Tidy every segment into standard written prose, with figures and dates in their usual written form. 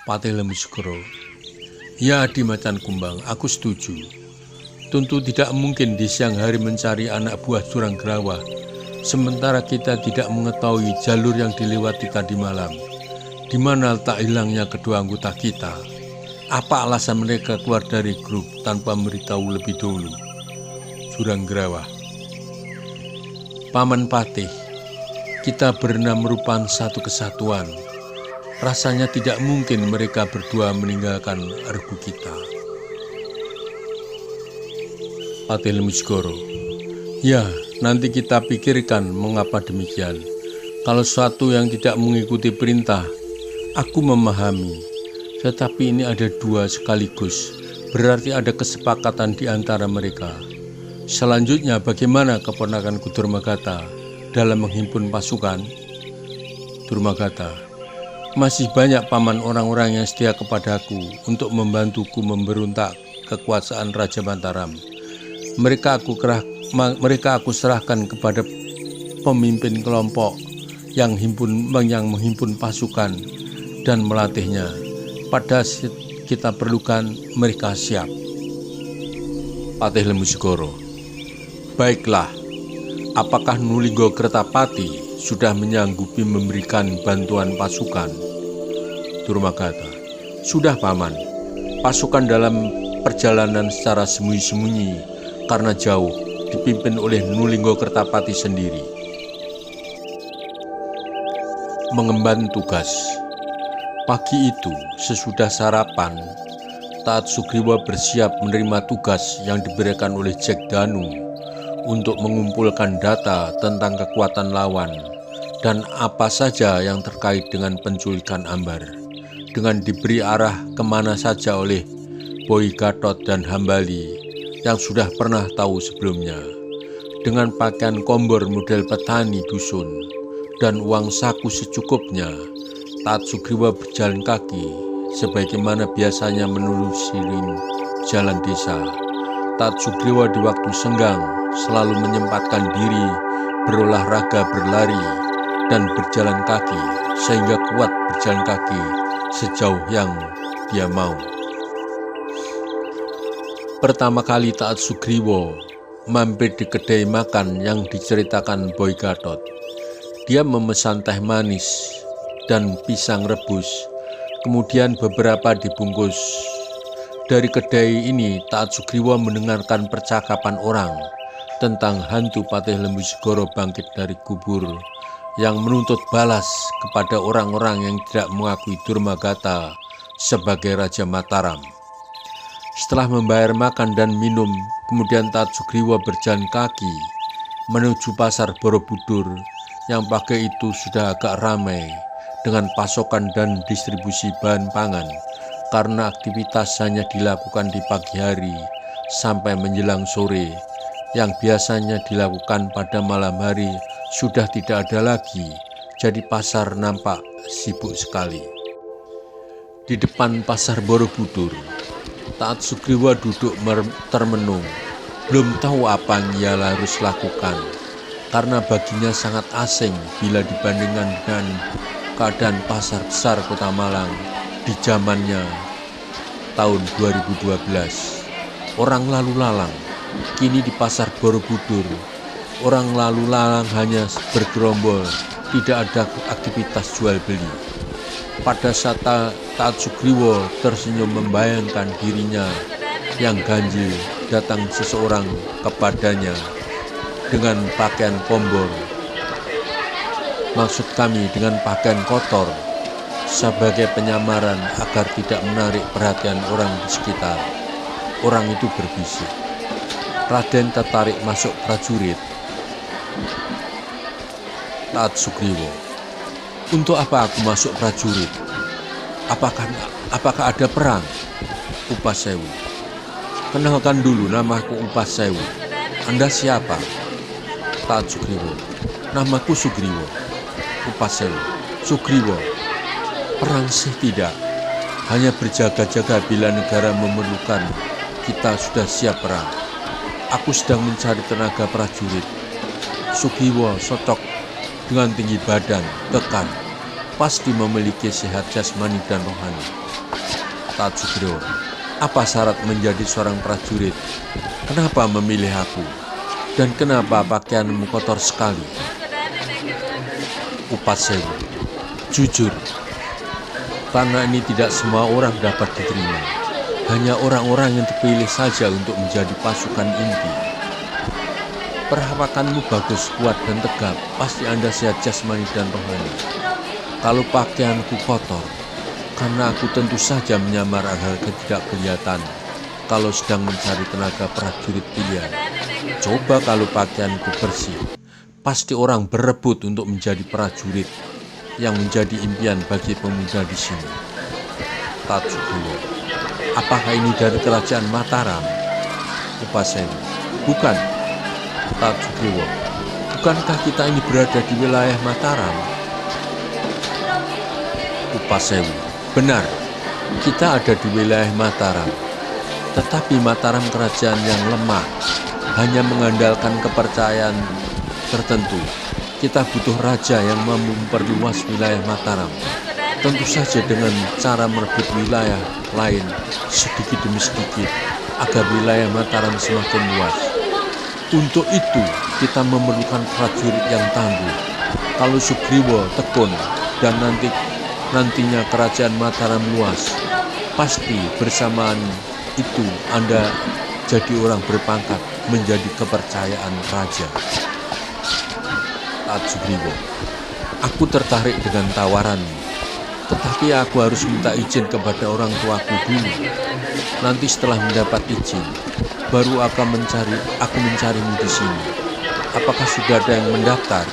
Patih Lembu Segoro. Ya, di Macan Kumbang, aku setuju. Tentu tidak mungkin di siang hari mencari anak buah Jurang Gerawa, sementara kita tidak mengetahui jalur yang dilewati tadi malam. Di mana letak hilangnya kedua anggota kita? Apa alasan mereka keluar dari grup tanpa memberitahu lebih dulu? Jurang Gerawa. Paman Patih, kita berenam merupakan satu kesatuan. Rasanya tidak mungkin mereka berdua meninggalkan regu kita. Patih Lembu Segoro. Ya, nanti kita pikirkan mengapa demikian. Kalau suatu yang tidak mengikuti perintah, aku memahami. Tetapi ini ada dua sekaligus, berarti ada kesepakatan di antara mereka. Selanjutnya, bagaimana keponakanku Durmagata dalam menghimpun pasukan? Durmagata. Masih banyak paman orang-orang yang setia kepadaku untuk membantuku memberontak kekuasaan Raja Mataram. Mereka aku serahkan kepada pemimpin kelompok yang menghimpun pasukan dan melatihnya. Pada kita perlukan, mereka siap. Patih Lembu Segoro. Baiklah, apakah Nulinggo Kertapati sudah menyanggupi memberikan bantuan pasukan? Durmagata. Sudah, Paman. Pasukan dalam perjalanan secara sembunyi-sembunyi karena jauh, dipimpin oleh Nulinggo Kertapati sendiri. Mengemban tugas. Pagi itu, sesudah sarapan, Taat Sugriwa bersiap menerima tugas yang diberikan oleh Jack Danu untuk mengumpulkan data tentang kekuatan lawan dan apa saja yang terkait dengan penculikan Ambar, dengan diberi arah kemana saja oleh Boy Gatot dan Hambali yang sudah pernah tahu sebelumnya. Dengan pakaian kombor model petani dusun dan uang saku secukupnya, Taat Sugriwa berjalan kaki sebagaimana biasanya menelusuri jalan desa. Taat Sugriwa di waktu senggang selalu menyempatkan diri berolahraga berlari dan berjalan kaki sehingga kuat berjalan kaki sejauh yang dia mau. Pertama kali Taat Sugriwa mampir di kedai makan yang diceritakan Boy Gatot. Dia memesan teh manis dan pisang rebus, kemudian beberapa dibungkus. Dari kedai ini, Taat Sugriwa mendengarkan percakapan orang tentang hantu Patih Lembu Segoro bangkit dari kubur yang menuntut balas kepada orang-orang yang tidak mengakui Durmagata sebagai Raja Mataram. Setelah membayar makan dan minum, kemudian Taat Sugriwa berjalan kaki menuju pasar Borobudur yang pagi itu sudah agak ramai dengan pasokan dan distribusi bahan pangan karena aktivitas hanya dilakukan di pagi hari sampai menjelang sore. Yang biasanya dilakukan pada malam hari sudah tidak ada lagi, jadi pasar nampak sibuk sekali. Di depan pasar Borobudur, Taat Sugriwa duduk termenung, belum tahu apa yang ia harus lakukan, karena baginya sangat asing bila dibandingkan dengan keadaan pasar besar Kota Malang di zamannya tahun 2012. Orang lalu lalang. Kini di pasar Borobudur, orang lalu lalang hanya bergerombol, tidak ada aktivitas jual beli. Pada saat Taat Sugriwa tersenyum membayangkan dirinya yang ganjil, datang seseorang kepadanya dengan pakaian kombor. Maksud kami dengan pakaian kotor, sebagai penyamaran agar tidak menarik perhatian orang di sekitar. Orang itu berbisik. Raden tertarik masuk prajurit. Taat Sugriwa. Untuk apa aku masuk prajurit? Apakah ada perang? Upasewu. Kenalkan dulu, namaku Upasewu. Anda siapa? Taat Sugriwa. Namaku Sugriwa. Upasewu. Sugriwa. Perang sih tidak. Hanya berjaga-jaga bila negara memerlukan. Kita sudah siap perang. Aku sedang mencari tenaga prajurit. Sugriwa cocok dengan tinggi badan, kekar, pasti memiliki sehat jasmani dan rohani. Tak Sugriwa, apa syarat menjadi seorang prajurit? Kenapa memilih aku? Dan kenapa pakaianmu kotor sekali? Upasewu, jujur, karena ini tidak semua orang dapat diterima. Hanya orang-orang yang terpilih saja untuk menjadi pasukan inti. Perawakanmu bagus, kuat dan tegap, pasti Anda sehat jasmani dan rohani. Kalau pakaianku kotor, karena aku tentu saja menyamar agar tidak kelihatan kalau sedang mencari tenaga prajurit pilihan. Coba kalau pakaianku bersih, pasti orang berebut untuk menjadi prajurit yang menjadi impian bagi pemuda di sini. Tak Sugriwa, apakah ini dari kerajaan Mataram? Upasewu, bukan. Tak Sugriwa, bukankah kita ini berada di wilayah Mataram? Upasewu, benar, kita ada di wilayah Mataram. Tetapi Mataram kerajaan yang lemah, hanya mengandalkan kepercayaan tertentu. Kita butuh raja yang mampu memperluas wilayah Mataram. Tentu saja dengan cara merebut wilayah lain sedikit demi sedikit, agar wilayah Mataram semakin luas. Untuk itu, kita memerlukan prajurit yang tangguh. Kalau Sugriwa tekun dan nantinya kerajaan Mataram luas, pasti bersamaan itu Anda jadi orang berpangkat, menjadi kepercayaan raja. Tak Sugriwa, aku tertarik dengan tawaranmu, tetapi aku harus minta izin kepada orang tuaku dulu. Nanti setelah mendapat izin, baru aku mencarimu di sini. Apakah sudah ada yang mendaftar?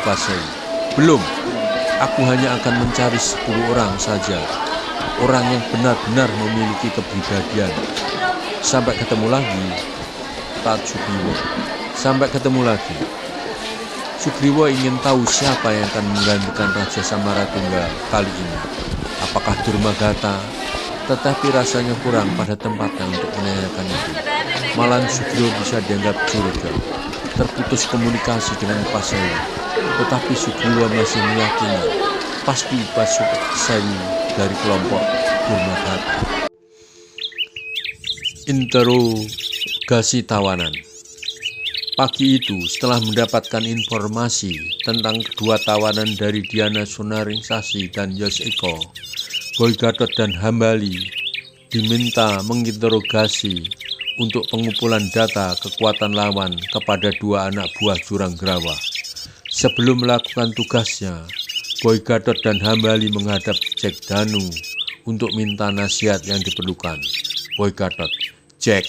Upasewu, belum. Aku hanya akan mencari 10 orang saja, orang yang benar-benar memiliki kepribadian. Sampai ketemu lagi. Tak Sugriwa, sampai ketemu lagi. Sugriwa ingin tahu siapa yang akan menggantikan Raja Samaratungga kali ini. Apakah Durmagata? Tetapi rasanya kurang pada tempatnya untuk menanyakan itu. Malahan Sugriwa bisa dianggap curiga. Terputus komunikasi dengan Upasewu. Tetapi Sugriwa masih meyakini pasti Upasewu dari kelompok Durmagata. Interogasi tawanan. Pagi itu, setelah mendapatkan informasi tentang kedua tawanan dari Diana Sunaringsasi dan Yoseko, Boy Gatot dan Hambali diminta menginterogasi untuk pengumpulan data kekuatan lawan kepada 2 anak buah Juranggrawa. Sebelum melakukan tugasnya, Boy Gatot dan Hambali menghadap Jack Danu untuk minta nasihat yang diperlukan. Boy Gatot, Jack,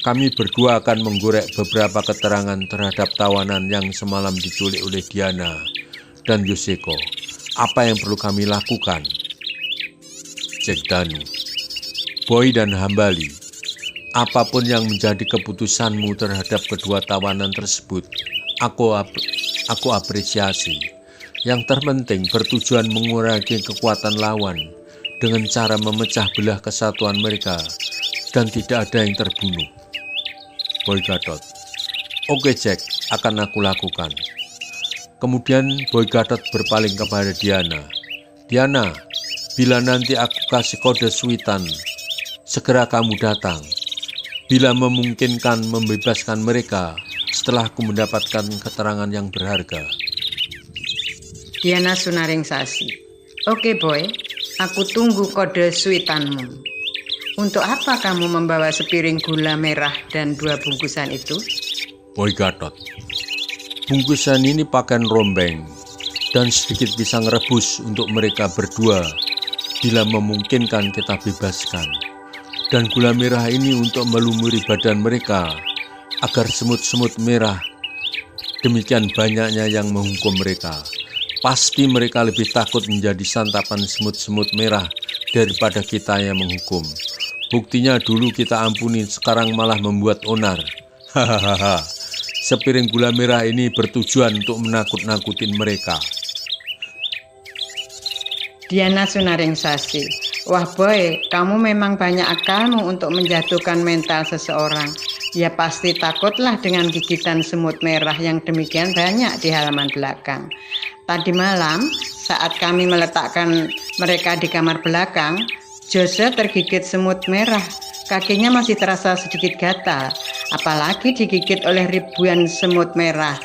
kami berdua akan menggorek beberapa keterangan terhadap tawanan yang semalam diculik oleh Diana dan Yoseko. Apa yang perlu kami lakukan? Jack Danu, Boy dan Hambali, apapun yang menjadi keputusanmu terhadap kedua tawanan tersebut, aku apresiasi. Yang terpenting bertujuan mengurangi kekuatan lawan dengan cara memecah belah kesatuan mereka dan tidak ada yang terbunuh. Boy Gatot, oke Jack, akan aku lakukan. Kemudian Boy Gatot berpaling kepada Diana. Diana, bila nanti aku kasih kode suitan, segera kamu datang. Bila memungkinkan membebaskan mereka setelah aku mendapatkan keterangan yang berharga. Diana Sunaringsasi, oke Boy, aku tunggu kode suitanmu. Untuk apa kamu membawa sepiring gula merah dan 2 bungkusan itu? Boy Gatot, bungkusan ini pakaian rombeng dan sedikit pisang rebus untuk mereka berdua. Bila memungkinkan kita bebaskan. Dan gula merah ini untuk melumuri badan mereka agar semut-semut merah demikian banyaknya yang menghukum mereka. Pasti mereka lebih takut menjadi santapan semut-semut merah daripada kita yang menghukum. Buktinya dulu kita ampuni, sekarang malah membuat onar. Hahaha. Sepiring gula merah ini bertujuan untuk menakut-nakutin mereka. Diana Sunaringsasi, wah Boy, kamu memang banyak akalmu untuk menjatuhkan mental seseorang. Ya pasti takutlah dengan gigitan semut merah yang demikian banyak di halaman belakang. Tadi malam, saat kami meletakkan mereka di kamar belakang, Jose tergigit semut merah. Kakinya masih terasa sedikit gatal, apalagi digigit oleh ribuan semut merah.